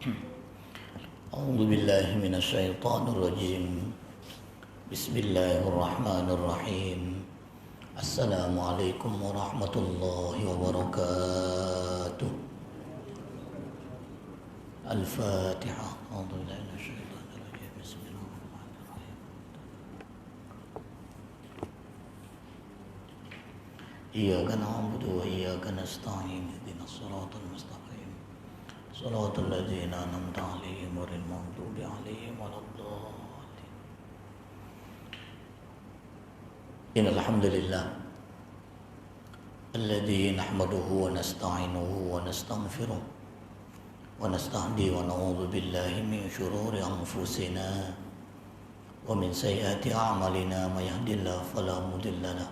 أعوذ بالله من الشيطان الرجيم. بسم الله الرحمن الرحيم. السلام عليكم ورحمة الله وبركاته. الفاتحة. أعوذ بالله من الشيطان الرجيم. بسم الله الرحمن الرحيم. إياك نعبد وإياك نستعين اهدنا الصراط المستقيم صراط الذين أنعمت عليهم غير المغضوب عليهم ولا الضالين. إن الحمد لله الذي نحمده ونستعينه ونستغفره ونستهديه ونعوذ بالله من شرور أنفسنا ومن سيئات أعمالنا. من يهد الله فلا مضل له.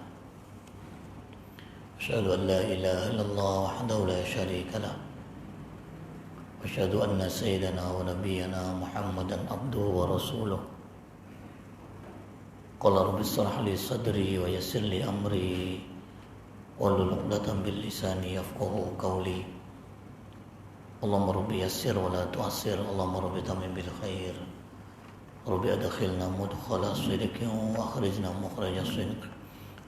أشهد أن لا إله إلا الله وحده لا شريك له. أشهد أن سيدنا ونبينا محمدا عبده ورسوله. قال رب اشرح لي صدري ويسر لي أمري واحلل عقدة من لساني يفقهوا قولي. اللهم رب يسر ولا تعسر. اللهم رب تمم بالخير. رب أدخلنا مدخل صدق وأخرجنا مخرج صدق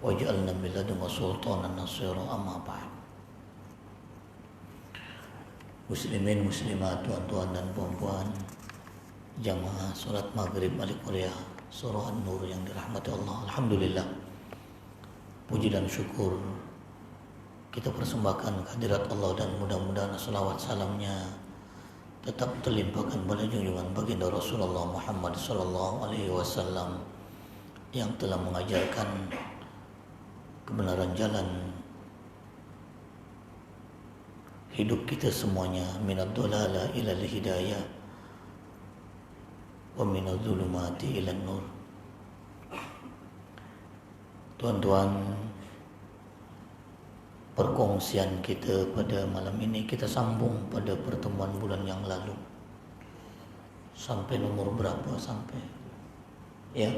واجعلنا من لدنك سلطانا نصيرا. أما بعد. Muslimin, muslimat, tuan-tuan dan puan-puan, jamaah salat maghrib balik mulia surah An-Nur yang dirahmati Allah. Alhamdulillah, puji dan syukur kita persembahkan kehadirat Allah, dan mudah-mudahan salawat salamnya tetap terlimpahkan pada junjungan baginda Rasulullah Muhammad sallallahu alaihi wasallam yang telah mengajarkan kebenaran jalan hidup kita semuanya, minad dolala ilal hidayah wa minadh dhulumati ilan nur. Tuan-tuan, perkongsian kita pada malam ini kita sambung pada pertemuan bulan yang lalu. Sampai nomor berapa sampai? Ya.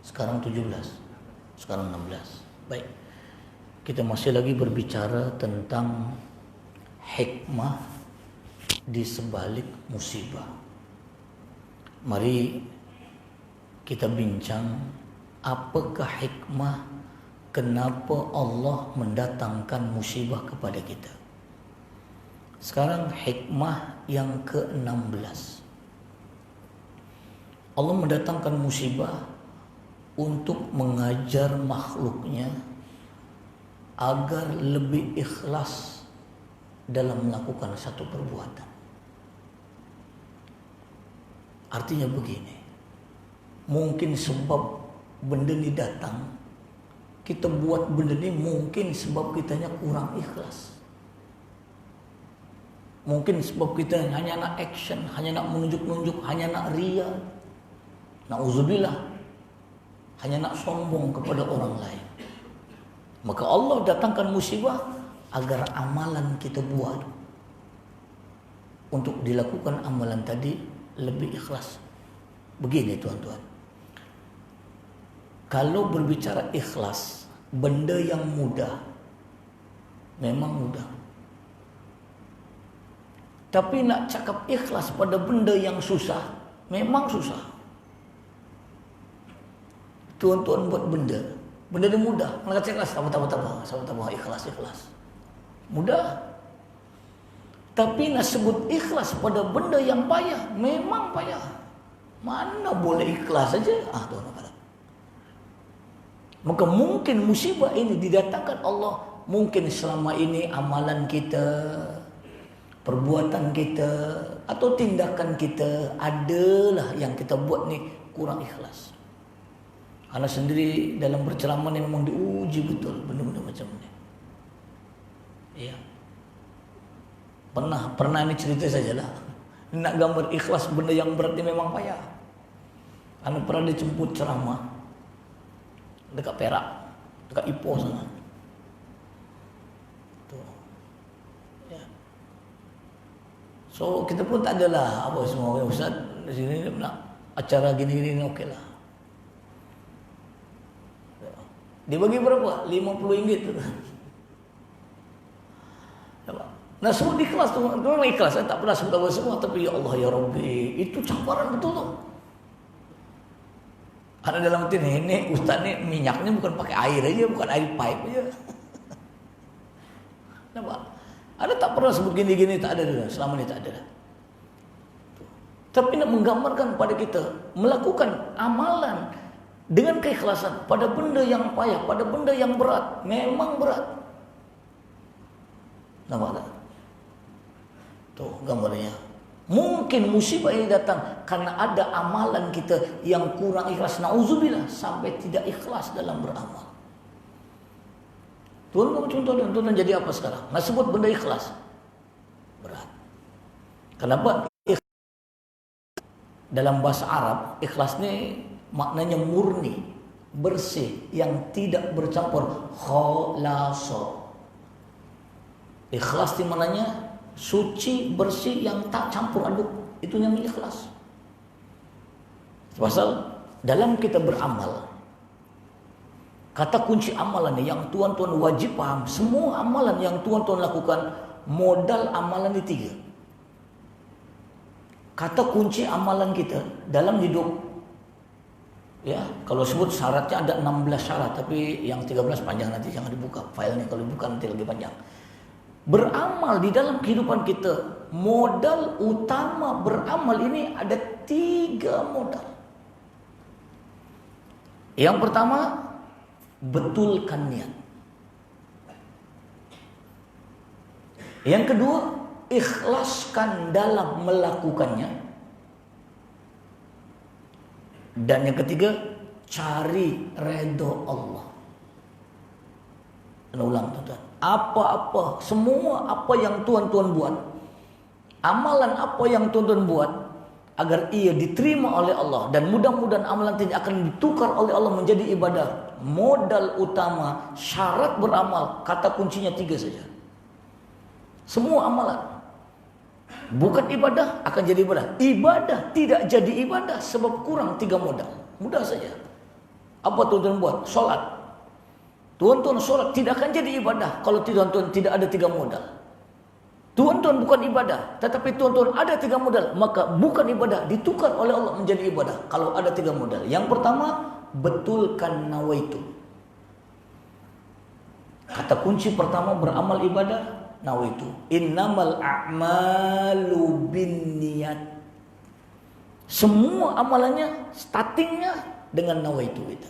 Sekarang 17. Sekarang 16. Baik. Kita masih lagi berbicara tentang hikmah di sebalik musibah. Mari kita bincang apakah hikmah kenapa Allah mendatangkan musibah kepada kita. Sekarang hikmah yang ke-16. Allah mendatangkan musibah untuk mengajar makhluknya agar lebih ikhlas dalam melakukan satu perbuatan. Artinya begini, mungkin sebab benda ini datang, kita buat benda ini mungkin sebab kitanya kurang ikhlas. Mungkin sebab kita hanya nak action, hanya nak menunjuk-nunjuk, hanya nak ria. Na'udzubillah, hanya nak sombong kepada orang lain. Maka Allah datangkan musibah agar amalan kita buat untuk dilakukan amalan tadi lebih ikhlas. Begini tuan-tuan, kalau berbicara ikhlas, benda yang mudah memang mudah. Tapi nak cakap ikhlas pada benda yang susah memang susah. Tuan-tuan buat benda ini mudah, nak cakap ikhlas, sama-sama ikhlas. Mudah. Tapi nak sebut ikhlas pada benda yang payah, memang payah. Mana boleh ikhlas saja? Tuan-tuan. Maka mungkin musibah ini didatangkan Allah, mungkin selama ini amalan kita, perbuatan kita atau tindakan kita adalah yang kita buat ni kurang ikhlas. Anak sendiri dalam berceramah ni memang diuji betul benda-benda macam ni. Ya. Pernah ini cerita sajalah. Nak gambar ikhlas benda yang berat ni memang payah. Anak pernah dijemput ceramah dekat Perak, dekat Ipoh sana. Tu. Ya. So kita pun tak adalah apa semua ustaz di sini nak acara gini-gini okeylah. Dia bagi berapa? RM50 tu. Nah semua ikhlas tuh, memang ikhlas. Saya tak pernah sebut apa semua, tapi ya Allah ya Rabbi, itu camparan betul tuh. Ada dalam hati ini Ustaz nih minyaknya bukan pakai air aja, bukan air pipe aja. Kenapa? Ada tak pernah sebut gini-gini, tak ada, selama ini tak ada. Tapi nak menggambarkan pada kita melakukan amalan dengan keikhlasan pada benda yang payah, pada benda yang berat, memang berat. Nampak tak? Tuh gambarnya. Mungkin musibah ini datang karena ada amalan kita yang kurang ikhlas. Nauzubillah, sampai tidak ikhlas dalam beramal. Tuhan kamu contoh dan Tuhan jadi apa sekarang? Nah sebut benda ikhlas. Berat. Kenapa? Dalam bahasa Arab, ikhlas ini maknanya murni, bersih, yang tidak bercampur. Khalasa. Ikhlas itu maknanya suci, bersih, yang tak campur aduk. Itu yang ikhlas. Pasal dalam kita beramal, kata kunci amalan yang tuan-tuan wajib paham, semua amalan yang tuan-tuan lakukan, modal amalan ini 3. Kata kunci amalan kita dalam hidup, ya kalau sebut syaratnya ada 16 syarat, tapi yang 13 panjang, nanti jangan dibuka filenya, kalau dibuka nanti lebih panjang. Beramal di dalam kehidupan kita, modal utama beramal ini ada 3 modal. Yang pertama, betulkan niat. Yang kedua, ikhlaskan dalam melakukannya. Dan yang ketiga, cari redha Allah. Ulang tuan-tuan. Apa-apa, semua apa yang tuan-tuan buat, amalan apa yang tuan-tuan buat, agar ia diterima oleh Allah, dan mudah-mudahan amalan tidak akan ditukar oleh Allah menjadi ibadah. Modal utama, syarat beramal, kata kuncinya 3 saja. Semua amalan bukan ibadah akan jadi ibadah. Ibadah tidak jadi ibadah sebab kurang 3 modal. Mudah saja. Apa tuan-tuan buat? Solat. Tuan-tuan solat tidak akan jadi ibadah kalau tuan-tuan tidak ada 3 modal. Tuan-tuan bukan ibadah, tetapi tuan-tuan ada 3 modal, maka bukan ibadah ditukar oleh Allah menjadi ibadah kalau ada 3 modal. Yang pertama, betulkan nawaitu. Kata kunci pertama beramal ibadah, nawaitu. Innamal a'malu binniyat. Semua amalannya startingnya dengan nawaitu itu.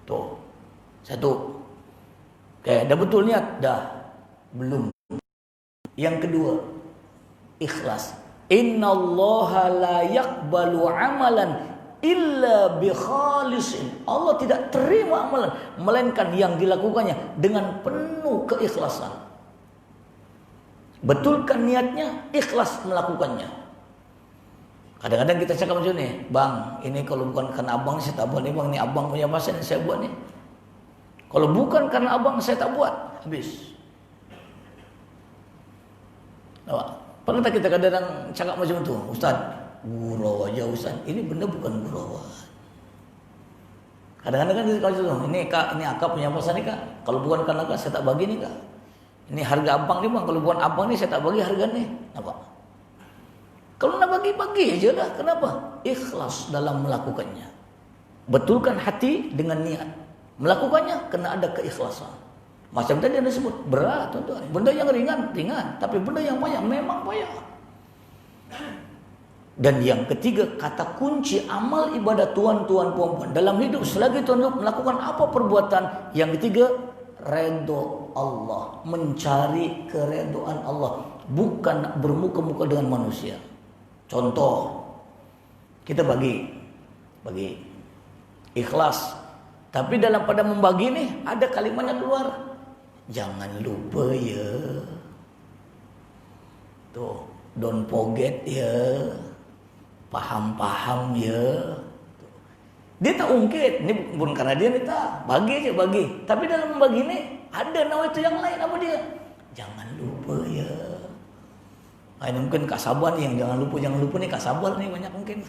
Tuh. Satu. Oke, dah betul niat? Dah. Belum. Yang kedua, ikhlas. Innallaha la yaqbalu amalan illa bi khalisin. Allah tidak terima amalan melainkan yang dilakukannya dengan penuh keikhlasan. Betulkan niatnya, ikhlas melakukannya. Kadang-kadang kita cakap macam ni, bang, ini kalau bukan karena abang saya tak buat ni bang, ni abang punya pasal yang saya buat ni. Kalau bukan karena abang saya tak buat, habis. Nampak? Pernah tak kita kadang-kadang cakap macam tu, Ustaz, gurau aja Ustaz, ini benda bukan gurauan. Kadang-kadang kan kita kata, ini kak, ini akak punya pasal ni kak, kalau bukan karena kak saya tak bagi ni kak. Ini harga abang ni bang, kalau bukan abang ni saya tak bagi harga ni. Nampak? Kalau nak bagi-bagi aja lah. Kenapa? Ikhlas dalam melakukannya. Betulkan hati dengan niat. Melakukannya kena ada keikhlasan. Macam tadi anda sebut, berat tuan-tuan. Benda yang ringan, ringan. Tapi benda yang payah, memang payah. Dan yang ketiga, kata kunci amal ibadah tuan-tuan puan-puan. Dalam hidup, selagi tuan melakukan apa perbuatan. Yang ketiga, redha Allah. Mencari keredoan Allah. Bukan bermuka-muka dengan manusia. Contoh, kita bagi ikhlas, tapi dalam pada membagi ni ada kalimatnya keluar, jangan lupa ya, tuh, don't forget ya, paham ya. Dia tak ungkit, ni bukan karena dia ni tak, bagi aja bagi. Tapi dalam membagi ni ada nama itu yang lain, apa dia? Jangan lupa ya. Ini mungkin Kak Sabar ni yang jangan lupa ni Kak Sabar ni banyak mungkin.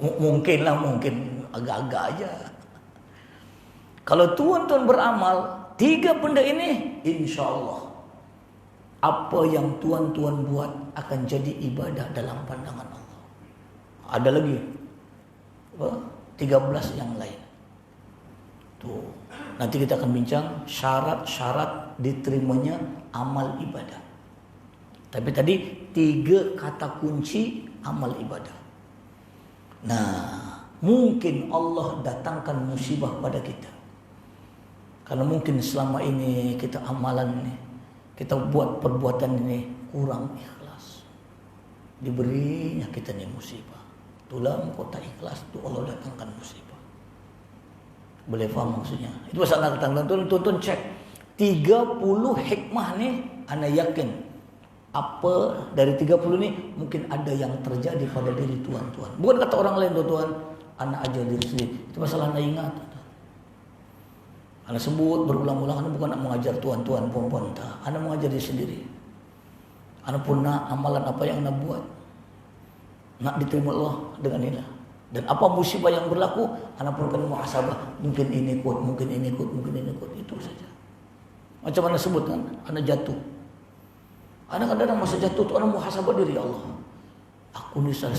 Mungkin agak-agak aja. Kalau tuan-tuan beramal 3 benda ini, insya Allah apa yang tuan-tuan buat akan jadi ibadah dalam pandangan Allah. Ada lagi 13 yang lain. Tuh, nanti kita akan bincang syarat-syarat diterimanya amal ibadah. Tapi tadi 3 kata kunci amal ibadah. Nah, mungkin Allah datangkan musibah pada kita. Karena mungkin selama ini kita amalan ini, kita buat perbuatan ini kurang ikhlas. Diberinya kita nih musibah. Tulang kota ikhlas itu Allah datangkan musibah. Boleh faham maksudnya? Itu masalah datang. Tuan-tuan cek 30 hikmah nih, ana yakin apa dari 30 ini mungkin ada yang terjadi pada diri tuan-tuan. Bukan kata orang lain tuan-tuan, ana aja diri sendiri. Itu masalah ana ingat. Ana sebut berulang-ulang, ana bukan nak mengajar tuan-tuan puan-puan, ana mengajar diri sendiri. Ana pun nak amalan apa yang ana buat nak diterima Allah dengan ini. Dan apa musibah yang berlaku, ana pun kena muhasabah. Mungkin ini kuat, mungkin ini kuat, mungkin ini kuat. Itu saja. Macam mana sebut kan, ana jatuh. Ana kadang-kadang masa jatuh tu ana muhasabah diri, ya Allah. Aku ni 9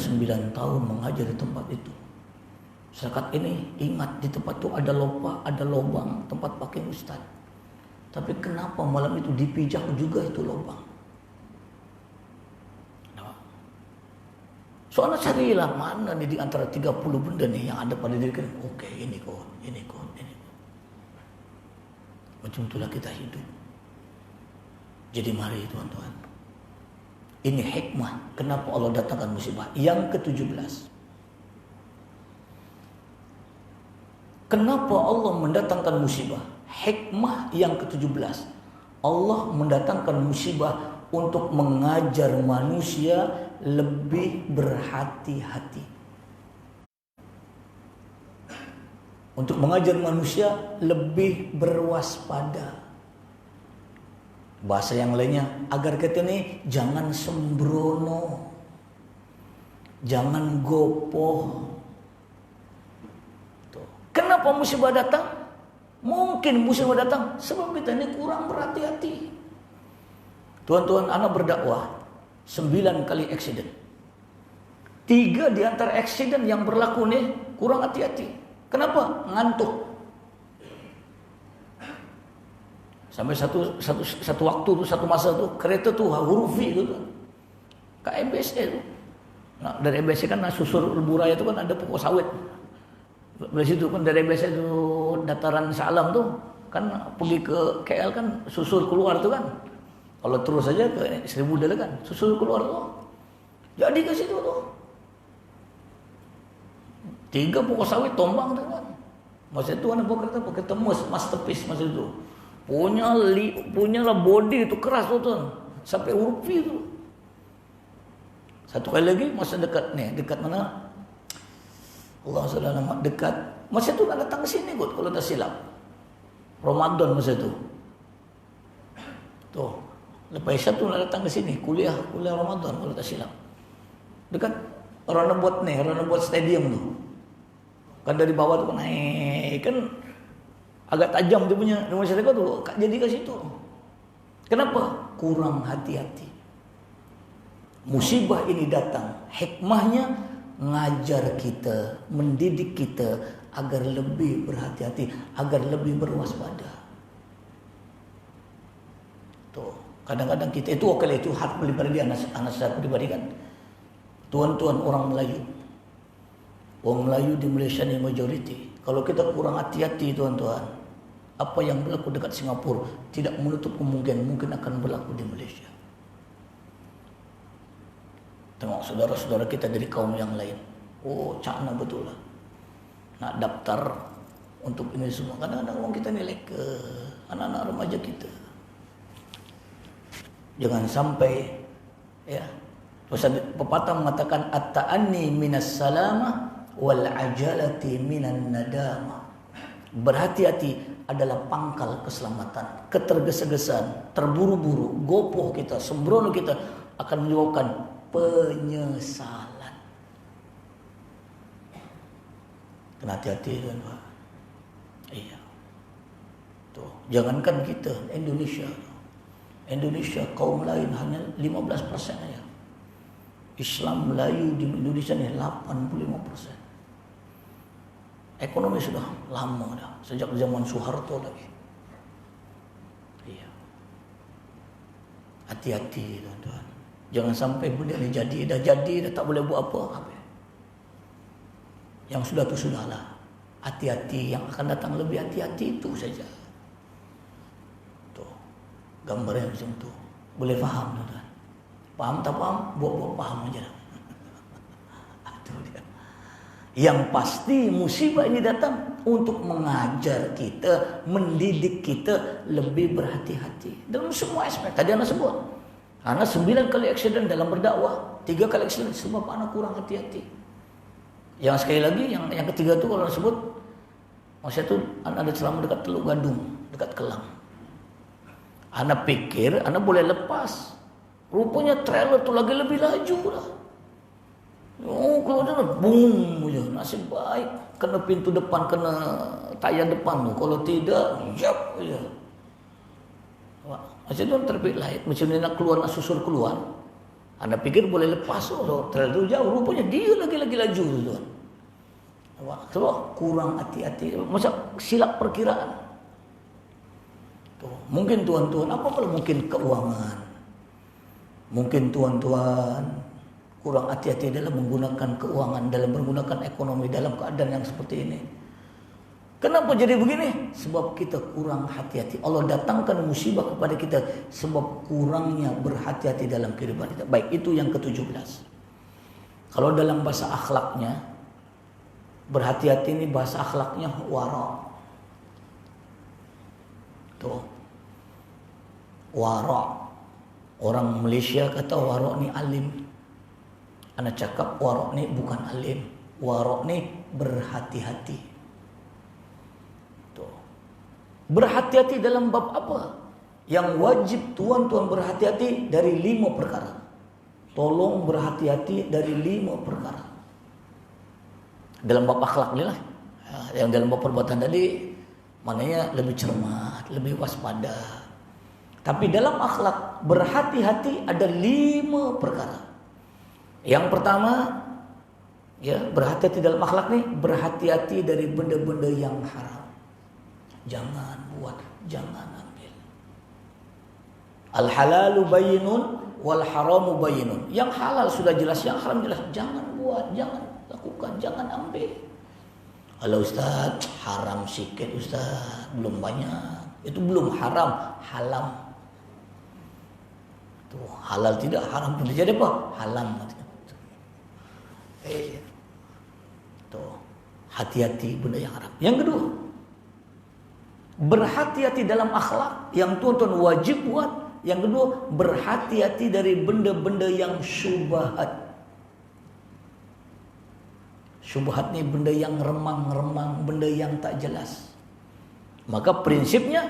tahun mengajar di tempat itu. Setakat ini ingat di tempat itu ada lubang tempat pakai ustaz. Tapi kenapa malam itu dipijak juga itu lubang? Soalnya carilah mana nih di antara 30 benda nih yang ada pada diri kita. Oke, ini kot. Macam itulah kita hidup. Jadi mari tuan-tuan. Ini hikmah kenapa Allah datangkan musibah. Yang ke-17. Kenapa Allah mendatangkan musibah? Hikmah yang ke-17. Allah mendatangkan musibah untuk mengajar manusia lebih berhati-hati. Untuk mengajar manusia lebih berwaspada. Bahasa yang lainnya, agar kita ini jangan sembrono. Jangan gopoh. Kenapa musibah datang? Mungkin musibah datang sebab kita ini kurang berhati-hati. Tuan-tuan, anak berdakwah 9 kali aksiden. 3 di antara aksiden yang berlaku nih kurang hati-hati. Kenapa? Ngantuk. Sampai satu waktu tuh, satu masa tuh kereta tuh huruf V itu tuh. KMBSE tuh. Nah, dari MBSE kan susur Buraya itu kan ada pokok sawit. Dari situ kan dari biasa itu dataran Salam tuh kan pergi ke KL kan susur keluar tuh kan. Kalau terus saja ke Seribu Dele kan susur keluar tuh. Jadi ke situ tuh. 3 pokok sawit tombang tuh kan. Masa itu anak kereta pakai temus masterpiece masa itu. Punya lah body itu keras tuh sampai huruf itu. Satu kali lagi masa dekat nih, dekat mana? Allah SWT dekat. Masa itu nak datang ke sini kot kalau tak silap. Ramadan masa itu. Tuh, lepas Isya tu nak datang ke sini kuliah Ramadan kalau tak silap. Dekat orang nak buat stadium tu. Kan dari bawah tu kan naik kan agak tajam dia punya masyarakat tu jadi ke situ. Kenapa? Kurang hati-hati. Musibah ini datang, hikmahnya ngajar kita, mendidik kita agar lebih berhati-hati, agar lebih berwaspada. Tuh, kadang-kadang kita itu itu hak pribadi anak saya pribadi kan. Tuan-tuan orang Melayu. Orang Melayu di Malaysia ni majoriti. Kalau kita kurang hati-hati tuan-tuan, apa yang berlaku dekat Singapura tidak menutup kemungkinan mungkin akan berlaku di Malaysia. Tengok saudara-saudara kita dari kaum yang lain. Oh, cakna betul lah. Nak daftar untuk ini semua. Kadang-kadang orang kita nilai ke anak-anak remaja kita. Jangan sampai ya. Pepatah mengatakan at-ta'anni minas salamah wal ajalati minan nadamah. Berhati-hati adalah pangkal keselamatan. Ketergesa-gesaan, terburu-buru, gopoh kita, sembrono kita akan menyebabkan penyesalan. Kena hati-hati tuan-tuan. Iya. Tuh, jangankan kita, Indonesia kaum lain hanya 15% aja. Islam Melayu di Indonesia ini 85%. Ekonomi sudah lama dah, sejak zaman Soeharto lagi. Iya. Hati-hati tuan-tuan. Jangan sampai benda ini dah jadi, dah tak boleh buat apa. Yang sudah tu sudahlah. Hati-hati, yang akan datang lebih hati-hati itu saja. Tuh, gambarnya macam tu. Boleh faham tuan-tuan. Faham tak faham? Buat-buat faham aja. Itu dia. Yang pasti musibah ini datang untuk mengajar kita, mendidik kita lebih berhati-hati dalam semua aspek. Tadi anak sebut, anak 9 kali accident dalam berdakwah, 3 kali accident sebab anak kurang hati-hati. Yang sekali lagi, yang ketiga tu kalau anak sebut, masa tu anak ada selama dekat Teluk Gadung, dekat Kelang. Anak pikir anak boleh lepas, rupanya trailer tu lagi lebih laju lah. Oh, kalau dia boom je, nasib baik kena pintu depan, kena tayar depan tu. Kalau tidak, jap je. Macam tu terbit light, macam ni nak keluar, nak susur keluar. Anda pikir boleh lepas, trailer tu jauh, rupanya dia lagi laju tu tuan. Sebab kurang hati-hati, macam silap perkiraan. Tuh, mungkin tuan-tuan, apa kalau mungkin keuangan. Mungkin tuan-tuan kurang hati-hati dalam menggunakan keuangan, dalam menggunakan ekonomi dalam keadaan yang seperti ini. Kenapa jadi begini? Sebab kita kurang hati-hati. Allah datangkan musibah kepada kita sebab kurangnya berhati-hati dalam kehidupan kita. Baik, itu yang ke-17. Kalau dalam bahasa akhlaknya, berhati-hati ini bahasa akhlaknya wara. Tuh. Wara. Orang Malaysia kata wara ni alim. Anak cakap wara ni bukan alim. Wara ni berhati-hati. Tuh. Berhati-hati dalam bab apa? Yang wajib tuan-tuan berhati-hati dari 5 perkara. Tolong berhati-hati dari 5 perkara. Dalam bab akhlak ni lah. Yang dalam bab perbuatan tadi, maknanya lebih cermat, lebih waspada. Tapi dalam akhlak, berhati-hati ada 5 perkara. Yang pertama, ya, berhati-hati dalam akhlak ni, berhati-hati dari benda-benda yang haram. Jangan buat, jangan ambil. Al-halalu bayyinun wal haramu bayyinun. Yang halal sudah jelas, yang haram jelas. Jangan buat, jangan lakukan, jangan ambil. Kalau Ustaz, haram sikit Ustaz, belum banyak. Itu belum haram, halam. Tuh, halal tidak, haram pun jadi apa? Halam. Tuh, hati-hati benda yang haram. Yang kedua, berhati-hati dalam akhlak yang tuan-tuan wajib buat. Yang kedua, berhati-hati dari benda-benda yang syubhat. Syubhat ni benda yang remang-remang, benda yang tak jelas. Maka prinsipnya,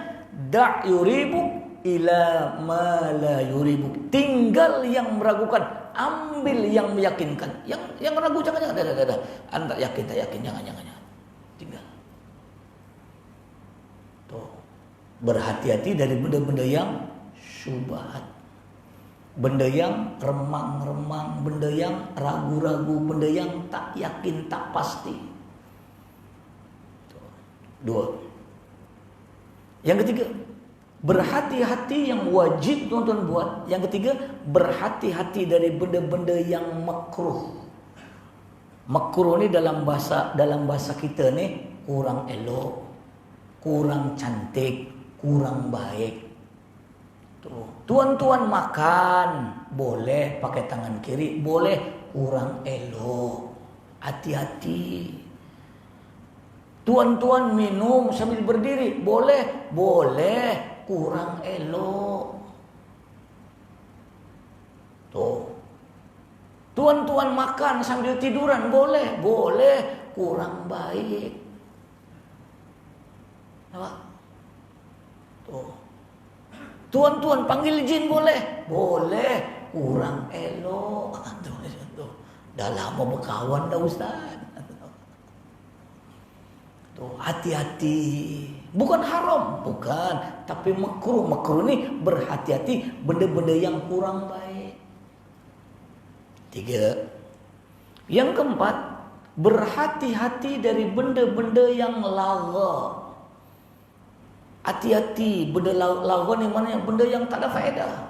da' yuribuk ila ma la yuribuk. Tinggal yang meragukan, ambil yang meyakinkan. Yang ragu jangan. Anda yakin, tak yakin, jangan. Tinggal. Tuh. Berhati-hati dari benda-benda yang syubhat. Benda yang remang-remang, benda yang ragu-ragu, benda yang tak yakin, tak pasti. Tuh. 2. Yang ketiga, berhati-hati yang wajib tuan-tuan buat. Yang ketiga, berhati-hati dari benda-benda yang makruh. Makruh ni dalam bahasa kita ni kurang elok, kurang cantik, kurang baik. Tuh. Tuan-tuan makan boleh pakai tangan kiri, boleh, kurang elok. Hati-hati. Tuan-tuan minum sambil berdiri, boleh, kurang elok. Tuh. Tuan-tuan makan sambil tiduran, boleh, kurang baik. Nampak? Tuh. Tuan-tuan panggil jin, boleh, kurang elok. Tuh. Dah lama berkawan dah Ustaz. Tuh, hati-hati. Bukan haram, bukan, tapi makruh. Makruh ini berhati-hati benda-benda yang kurang baik. 3. Yang keempat, berhati-hati dari benda-benda yang lara. Hati-hati benda lara ni mana benda yang tak ada faedah.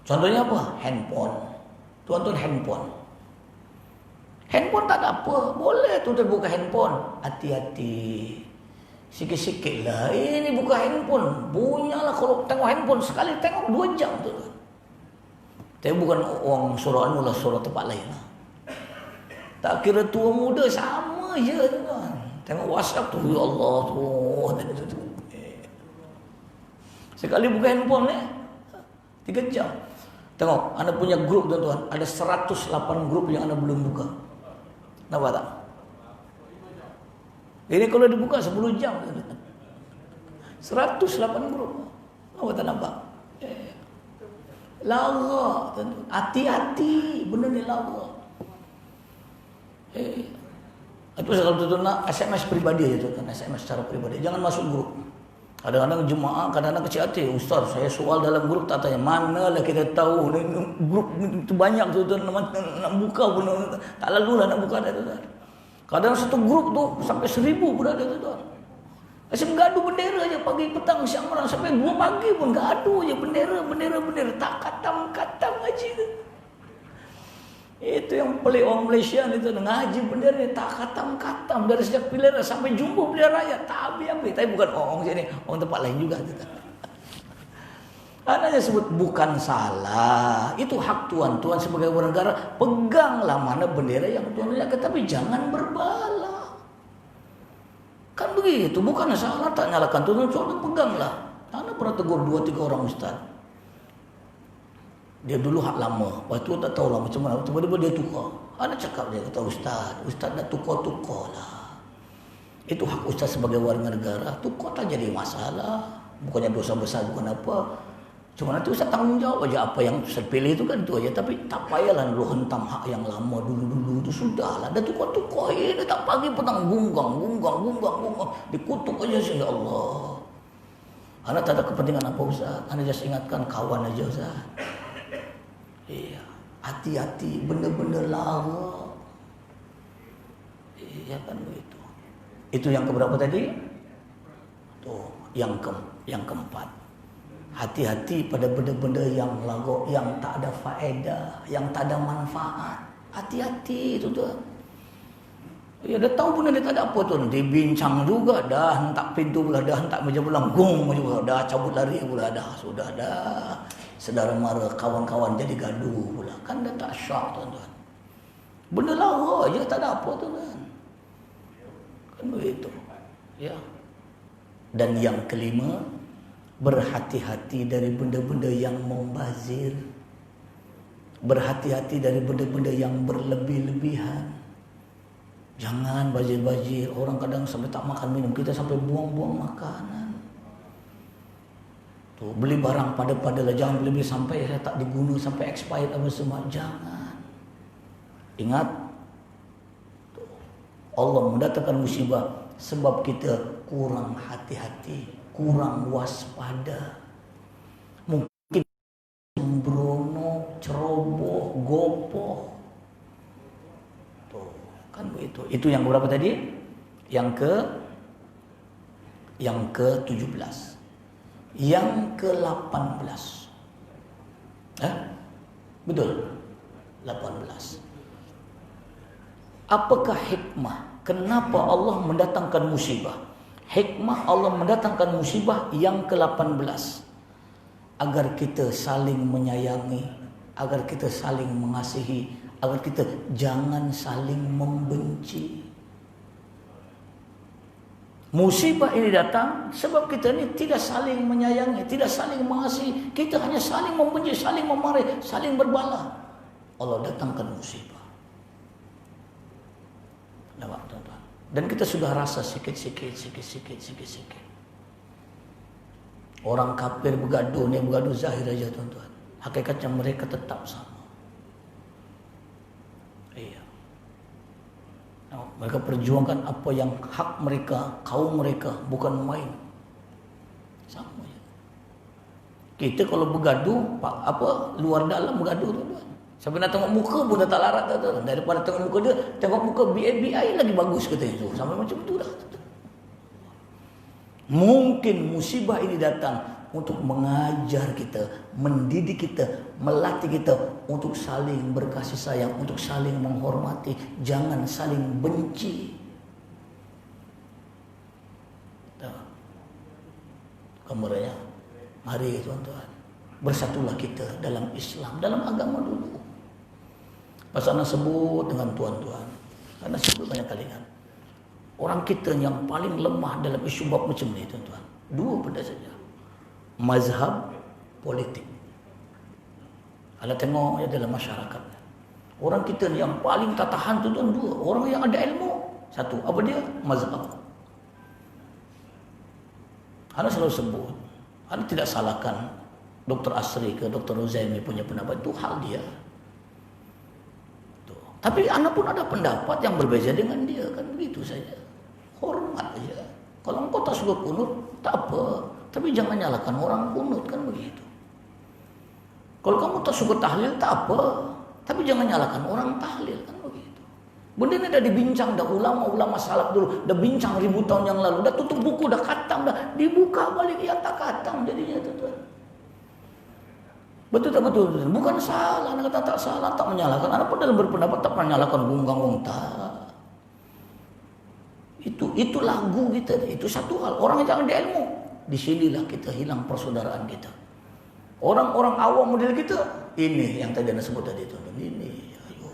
Contohnya apa? Handphone. Tuan-tuan, handphone. Handphone tak ada apa. Boleh tuan-tuan buka handphone. Hati-hati. Sikit-sikit lah. Ini buka handphone. Bunyalah kalau tengok handphone. Sekali tengok 2 jam tuan-tuan. Tapi bukan orang surah anu lah, surah tempat lain lah. Tak kira tua muda sama je tuan. Tengok WhatsApp tu, ya Allah tu. Sekali buka handphone ni 3 jam. Tengok, anda punya grup tuan-tuan, ada 108 grup yang anda belum buka. Nampak tak? Ini kalau dibuka 10 jam. 108 grup. Nampak tak nampak? Lara tuan-tuan. Hati-hati benda ni lara. Itu kalau tuan-tuan nak SMS peribadi aja tuan-tuan, SMS secara peribadi. Jangan masuk grup. Kadang-kadang jemaah, kadang-kadang kecil hati. Ustaz, saya soal dalam grup tak tanya. Manalah kita tahu grup itu banyak tuan-tuan, nak buka pun tak lalulah nak buka dah tuan-tuan. Kadang satu grup tu sampai 1000 pun ada tuan-tuan. Asyik gaduh bendera aja pagi petang siang malam sampai 2 pagi pun gaduh aja bendera tak katam ngaji tu. Itu yang pelik orang Malaysia ni tu, ngaji bendera ni tak katam dari sejak pilihan sampai jumpa pilihan raya tak habis-habis. Tapi bukan orang sini, orang tempat lain juga tu. Anaknya sebut bukan salah, itu hak tuan sebagai warga negara, peganglah mana bendera yang tuan lihat, tapi jangan berbala. Kan begitu, bukan salah, tak nyalakan tuan peganglah. Anak pernah tegur 2-3 orang ustaz. Dia dulu hak lama, lepas tu tak tahu lah macam mana, tiba-tiba dia tukar. Anak cakap dia kata ustaz nak tukar lah. Itu hak ustaz sebagai warga negara, tukar tak jadi masalah. Bukannya dosa besar, bukan apa. Cuma nanti ustaz tanggung jawab aja apa yang ustaz pilih itu kan itu aja. Tapi tak payahlah dulu hentam hak yang lama dulu itu sudahlah. Dah tukar ini tak pagi petang gunggang. Dikutuk aja sih, ya Allah. Anak tak ada kepentingan apa ustaz. Anak just ingatkan kawan aja ustaz. Iya, hati-hati benda-benda lara. Iya kan begitu. Itu yang keberapa tadi? Tuh, yang keempat. Hati-hati pada benda-benda yang lara, yang tak ada faedah, yang tak ada manfaat. Hati-hati itu tuh. Ya dah tahu pun dia tak ada apa tuh. Dibincang juga dah, hentak pintu pula dah, hentak meja pulang gong juga dah, cabut lari pula dah, sudah dah. Saudara mara, kawan-kawan jadi gaduh pula. Kan dah tak syok tuan-tuan. Benda lara je tak ada apa tuan-tuan. Kan begitu. Ya. Dan yang kelima, berhati-hati dari benda-benda yang membazir. Berhati-hati dari benda-benda yang berlebih-lebihan. Jangan bazir-bazir. Orang kadang sampai tak makan minum, kita sampai buang-buang makanan. Tuh, beli barang pada lah, jangan beli sampai saya tak diguna, sampai expired apa semua, jangan. Ingat, tuh, Allah mendatangkan musibah sebab kita kurang hati-hati, kurang waspada. Mungkin sembrono, ceroboh, gopoh. Tuh, kan begitu. Itu yang berapa tadi? Yang ke-17. Yang ke-18. Betul. 18. Apakah hikmah? Kenapa Allah mendatangkan musibah? Hikmah Allah mendatangkan musibah yang ke-18. Agar kita saling menyayangi, agar kita saling mengasihi, agar kita jangan saling membenci. Musibah ini datang sebab kita ni tidak saling menyayangi, tidak saling mengasihi. Kita hanya saling membenci, saling memarahi, saling berbala. Allah datangkan musibah. Nampak tuan-tuan. Dan kita sudah rasa sikit-sikit. Orang kafir bergaduh ni, bergaduh zahir aja tuan-tuan. Hakikatnya mereka tetap sama. Iya. Mereka perjuangkan apa yang hak mereka, kaum mereka, bukan main. Sama ya. Kita kalau bergaduh, luar dalam bergaduh tuan. Sampai nak tengok muka pun dah tak larat tuan. Daripada tengok muka dia, tengok muka BABI lagi bagus katanya tu. Sampai macam tu dah. Mungkin musibah ini datang untuk mengajar kita, mendidik kita, melatih kita untuk saling berkasih sayang, untuk saling menghormati, jangan saling benci. Kamarnya, mari tuan-tuan, bersatulah kita dalam Islam, dalam agama dulu. Pasal nak sebut dengan tuan-tuan, karena sebut banyak kali kan. Orang kita yang paling lemah dalam isu bab macam ni tuan-tuan, dua benda saja. Mazhab, politik. Anda tengok ya dalam masyarakat. Orang kita yang paling tak tahan tuan-tuan dua. Orang yang ada ilmu. Satu, apa dia? Mazhab. Anda selalu sebut, Anda tidak salahkan Dr. Asri ke Dr. Uzaimi punya pendapat, itu hal dia. Tuh. Tapi Anda pun ada pendapat yang berbeza dengan dia, kan begitu saja. Hormat aja. Kalau engkau tak suka kunut, tak apa. Tapi jangan nyalakan orang kunut, kan begitu. Kalau kamu tak suka tahlil, tak apa. Tapi jangan nyalakan orang tahlil, kan begitu. Benda ini dah dibincang, dah ulama-ulama salaf dulu, dah bincang ribu tahun yang lalu, dah tutup buku, dah khatam, dah dibuka balik, ya tak khatam jadinya tuan-tuan. Betul tak betul? Bukan salah, anda kata tak salah, tak menyalahkan. Anda pun dalam berpendapat tak pernah nyalakan gunggang tak. Itu lagu kita, itu satu hal. Orang yang jangan ada ilmu, di sinilah kita hilang persaudaraan kita. Orang-orang awam model kita, ini yang tadi anda sebut tadi tuan-tuan, ini. Ayo.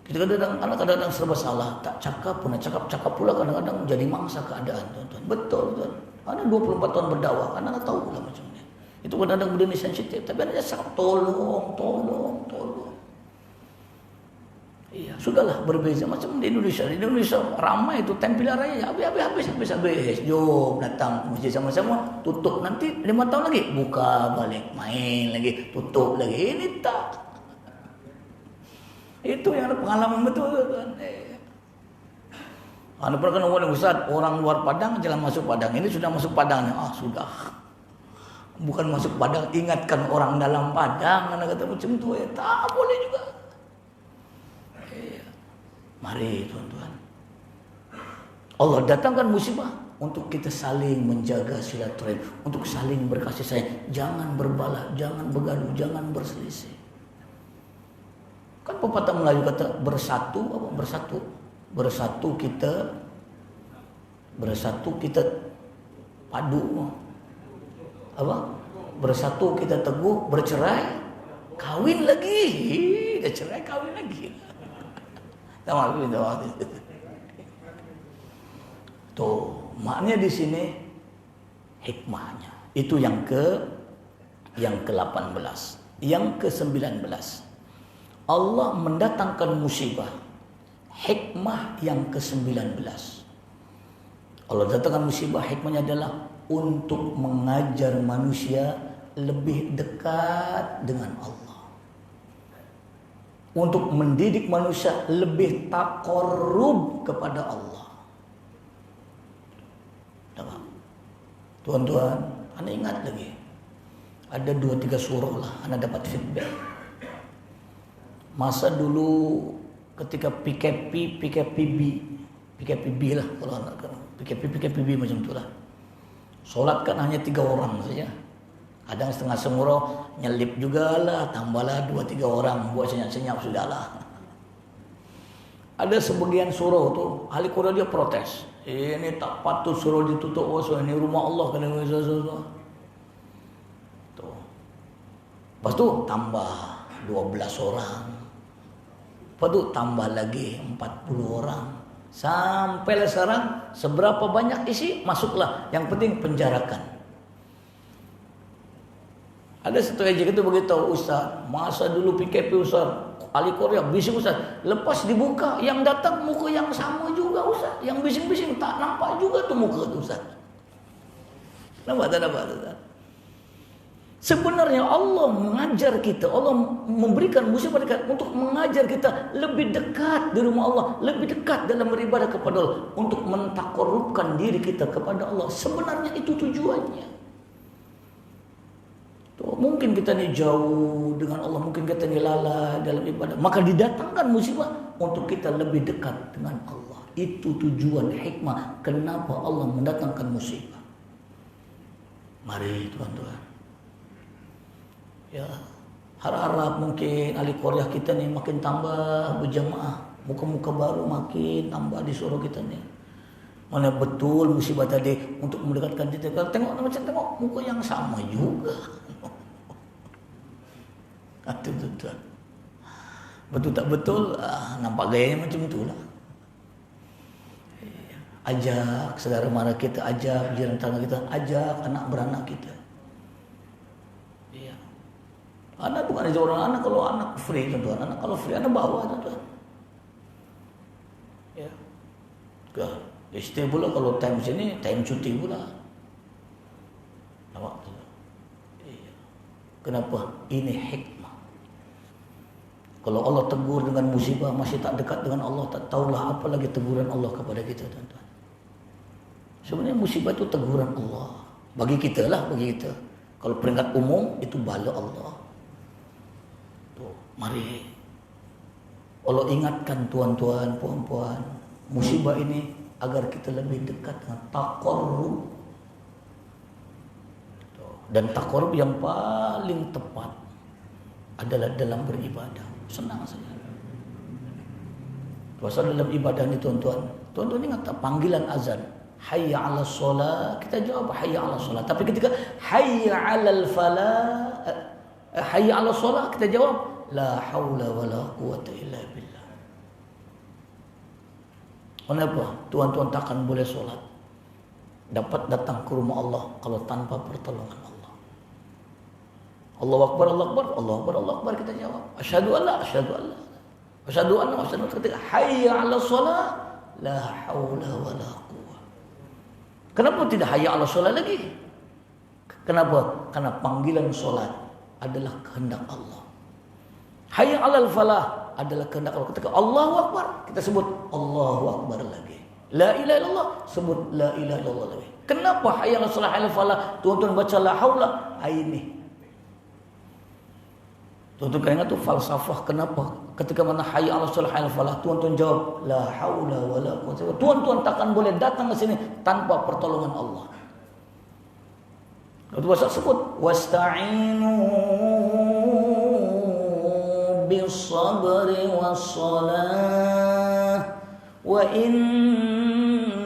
Kita kadang-kadang serba salah, tak cakap pun, cakap pula kadang-kadang jadi mangsa keadaan tuan-tuan. Betul tuan. Anda 24 tahun berdakwah, anda tahu pula macam ni. Itu kadang-kadang benda ni sensitif, tapi anda cakap tolong. Iya, sudahlah berbeza macam di Indonesia. Di Indonesia ramai itu tempilan raya habis. Jom datang masjid sama-sama, tutup nanti 5 tahun lagi buka balik, main lagi, tutup lagi. Ini tak. Itu yang ada pengalaman betul tuan. Anda pernah kan ngomong Ustaz, orang luar Padang jangan masuk Padang. Ini sudah masuk Padang. Sudah. Bukan masuk Padang, ingatkan orang dalam Padang. Anda kata macam tu ya, tak boleh juga. Mari tuan-tuan, Allah datangkan musibah untuk kita saling menjaga silaturahim, untuk saling berkasih sayang. Jangan berbalah, jangan bergaduh, jangan berselisih. Kan pepatah Melayu kata bersatu kita padu. Bersatu kita teguh, bercerai kawin lagi. Dah cerai kawin lagi. Tuh, maknanya di sini hikmahnya. Itu yang ke-18. Yang ke-19. Allah mendatangkan musibah. Hikmah yang ke-19. Allah datangkan musibah, hikmahnya adalah untuk mengajar manusia lebih dekat dengan Allah. Untuk mendidik manusia lebih taqarrub kepada Allah. Tuan-tuan, anda ingat lagi, ada 2-3 surah lah anda dapat feedback. Masa dulu ketika PKPB lah, kalau anak PKPB macam itulah. Solat kan hanya 3 orang saja. Kadang setengah semurah nyelip juga lah, tambahlah 2-3 orang buat senyap-senyap sudahlah. Ada sebagian surau tu ahli Quran dia protes. Ini tak patut surau ditutup, so ini rumah Allah kena tu. Lepas tu tambah 12 orang. Lepas tu tambah lagi 40 orang. Sampailah sekarang seberapa banyak isi masuklah, yang penting penjarakan. Ada satu ejek itu beritahu, Ustaz, masa dulu PKP Ustaz, ahli Korea bising Ustaz, lepas dibuka yang datang muka yang sama juga Ustaz, yang bising-bising tak nampak juga tu muka tu Ustaz. Nampak tak Ustaz? Sebenarnya Allah mengajar kita, Allah memberikan musibah dekat untuk mengajar kita lebih dekat di rumah Allah, lebih dekat dalam beribadah kepada Allah, untuk mentakorubkan diri kita kepada Allah. Sebenarnya itu tujuannya. Tuh, mungkin kita ini jauh dengan Allah, mungkin kita ini lalai dalam ibadah, maka didatangkan musibah untuk kita lebih dekat dengan Allah. Itu tujuan hikmah kenapa Allah mendatangkan musibah. Mari tuan-tuan, ya, harap-harap mungkin ahli Korea kita nih makin tambah berjamaah, muka-muka baru makin tambah di surau kita nih. Mana betul musibah tadi untuk mendekatkan kita. Kalau tengok macam tengok muka yang sama juga. Betul. Betul tak betul, nampak gayanya macam itulah. Ajak saudara mara kita, ajak jiran tetangga kita, ajak anak beranak kita. Anak bukan aja orang anak, kalau anak free tuan-tuan, anak kalau free anak bawa tuan-tuan. Ya. Stay pula kalau time sini, time cuti pula. Nampak tuan. Iya. Kenapa? Ini hikmah. Kalau Allah tegur dengan musibah masih tak dekat dengan Allah, tak tahulah apa lagi teguran Allah kepada kita tuan-tuan. Sebenarnya musibah itu teguran Allah. Bagi kita lah, bagi kita. Kalau peringkat umum itu bala Allah. Mari Allah ingatkan tuan-tuan, puan-puan, musibah ini agar kita lebih dekat dengan taqarrub. Dan taqarrub yang paling tepat adalah dalam beribadah. Senang saja. Pasal dalam ibadah ini tuan-tuan ingat tak panggilan azan, hayya 'alas shalah, kita jawab hayya 'alas shalah. Tapi ketika hayya 'alal falah, hayya 'alas shalah, kita jawab la haula wala quwata illa billah. Kenapa? Tuan-tuan takkan boleh solat, dapat datang ke rumah Allah kalau tanpa pertolongan Allah. Allahu Akbar, Allahu Akbar, Allahu Akbar, Allahu Akbar, kita jawab asyhadu an la, asyhadu an la, asyhadu anna, asyhadu ketika hayya 'ala shalah, la haula wala quwwah. Kenapa tidak hayya 'ala shalah lagi? Kenapa? Karena panggilan solat adalah kehendak Allah. Hayya 'alal falah adalah kehendak Allah. Ketika Allahu Akbar, kita sebut Allahu Akbar lagi. La ilaha illallah, sebut la ilaha illallah lagi. Kenapa hayya 'alal salah 'alal falah? Tuan-tuan baca la haula, ini. Tuan-tuan ingat tu falsafah kenapa ketika mana hayya 'alal salah 'alal falah, tuan-tuan jawab la haula wala quwwata. Tuan-tuan takkan boleh datang ke sini tanpa pertolongan Allah. Tuan-tuan sebut wasta'inu bis-sabri was-salah wa innaha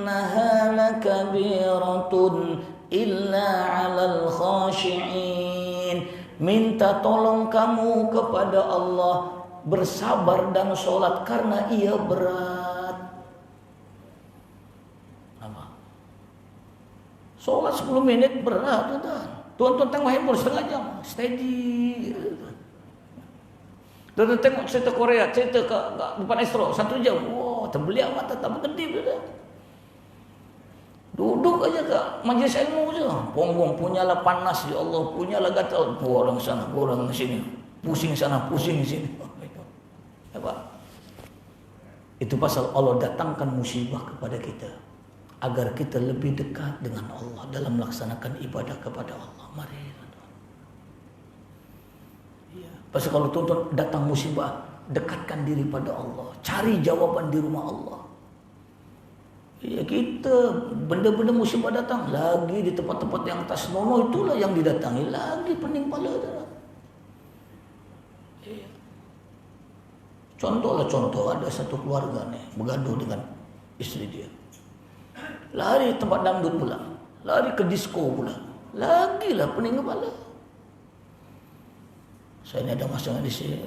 lakabiratun illa 'alal khashi'in. Minta tolong kamu kepada Allah, bersabar dan sholat karena ia berat. Apa? Sholat 10 menit berat, tuan-tuan tengok handphone setengah jam, steady. Tuan-tuan tengok cerita Korea, cerita ke depan Astro 1 jam, wow, terbeliak mata, tak berkedip. Duduk aja ke majlis ilmu je, punggung punyalah panas, ya Allah, punyalah gatal, orang sana, orang sini, pusing sana, pusing sini. Apa? Itu pasal Allah datangkan musibah kepada kita agar kita lebih dekat dengan Allah dalam melaksanakan ibadah kepada Allah. Mari. Pasal kalau tuan-tuan datang musibah, dekatkan diri pada Allah, cari jawaban di rumah Allah. Ya, kita benda-benda musibah datang lagi di tempat-tempat yang atas nono, itulah yang didatangi lagi pening pala. Ya. Contoh ada satu keluarga nih bergaduh dengan istri dia, lari tempat dangdut pula, lari ke disco pula, lagilah pening kepala. Saya ini ada masalah di sini,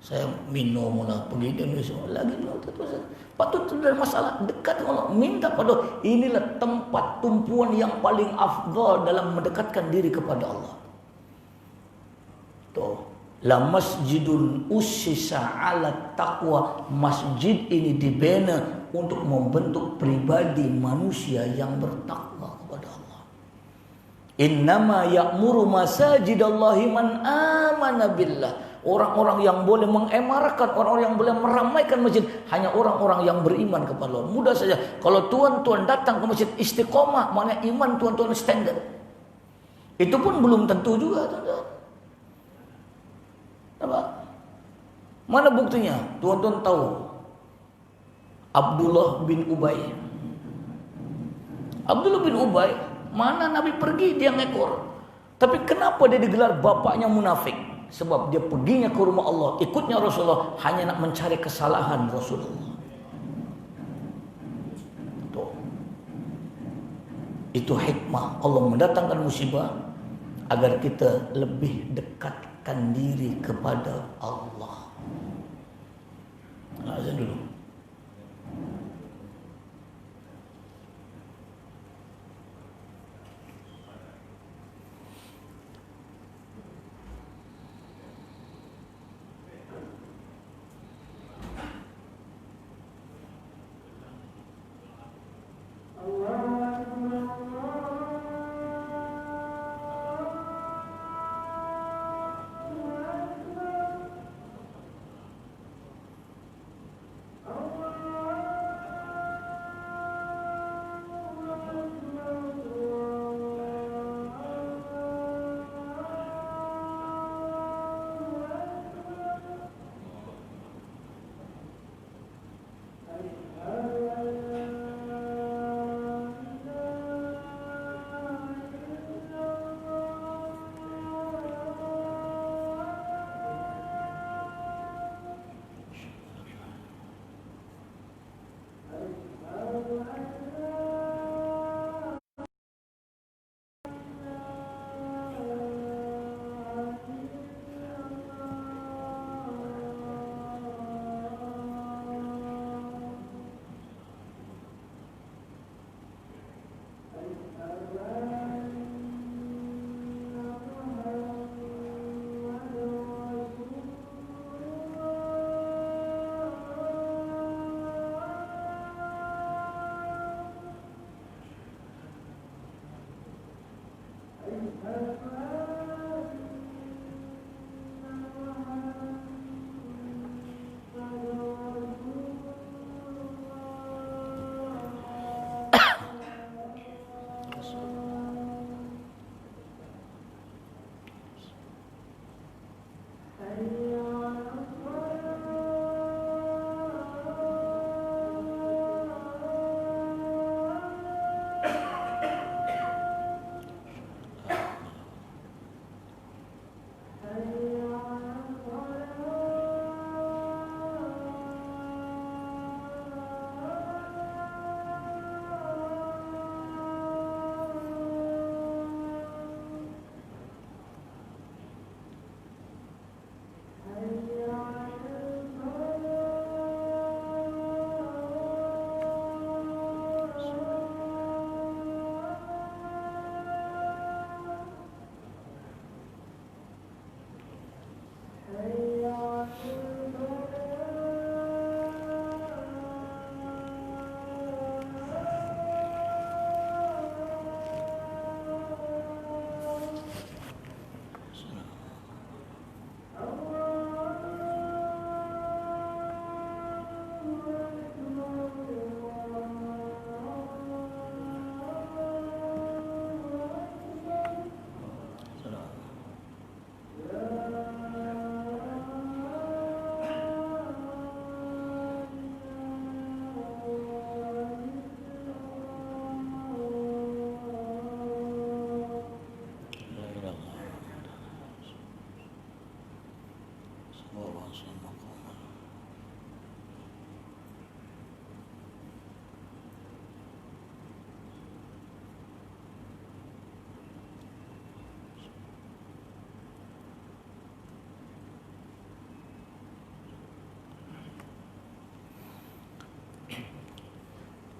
saya minum lah, pergi dan semua lagi belum terus. Patut ada masalah dekat dengan Allah, minta pada inilah tempat tumpuan yang paling afdal dalam mendekatkan diri kepada Allah. Tuh, la masjidun ussisa 'ala taqwa. Masjid ini dibina untuk membentuk pribadi manusia yang bertakwa kepada Allah. Innama ya'muru masajidallahi man amana billah. Orang-orang yang boleh mengemarkan, orang-orang yang boleh meramaikan masjid hanya orang-orang yang beriman kepada Allah. Mudah saja. Kalau tuan-tuan datang ke masjid istiqomah, maknanya iman tuan-tuan standar. Itu pun belum tentu juga, tuan-tuan. Apa? Mana buktinya? Tuan-tuan tahu Abdullah bin Ubay. Abdullah bin Ubay, mana Nabi pergi dia ngekor. Tapi kenapa dia digelar bapaknya munafik? Sebab dia perginya ke rumah Allah, ikutnya Rasulullah hanya nak mencari kesalahan Rasulullah. Tuh. Itu hikmah Allah mendatangkan musibah agar kita lebih dekatkan diri kepada Allah. Azan dulu.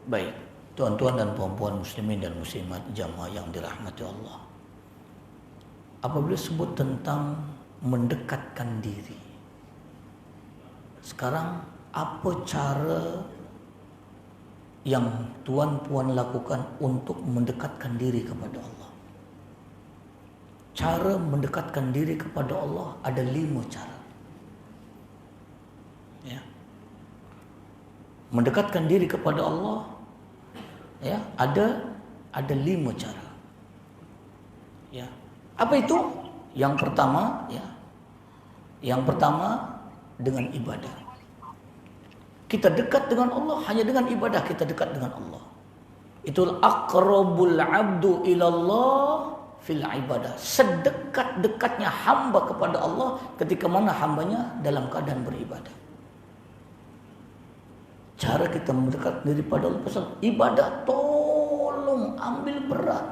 Baik, tuan-tuan dan puan-puan muslimin dan muslimat jamaah yang dirahmati Allah. Apabila sebut tentang mendekatkan diri, sekarang apa cara yang tuan-puan lakukan untuk mendekatkan diri kepada Allah? cara mendekatkan diri kepada Allah ada 5 cara. Ya. Mendekatkan diri kepada Allah, ya, ada 5 cara. Ya. Apa itu? Yang pertama, ya. Yang pertama dengan ibadah. Kita dekat dengan Allah hanya dengan ibadah, kita dekat dengan Allah. Itu aqrabul abdu ilallah fil ibadah. Sedekat-dekatnya hamba kepada Allah ketika mana hambanya dalam keadaan beribadah. Cara kita mendekat diri pada Allah pasal ibadah, tolong ambil berat.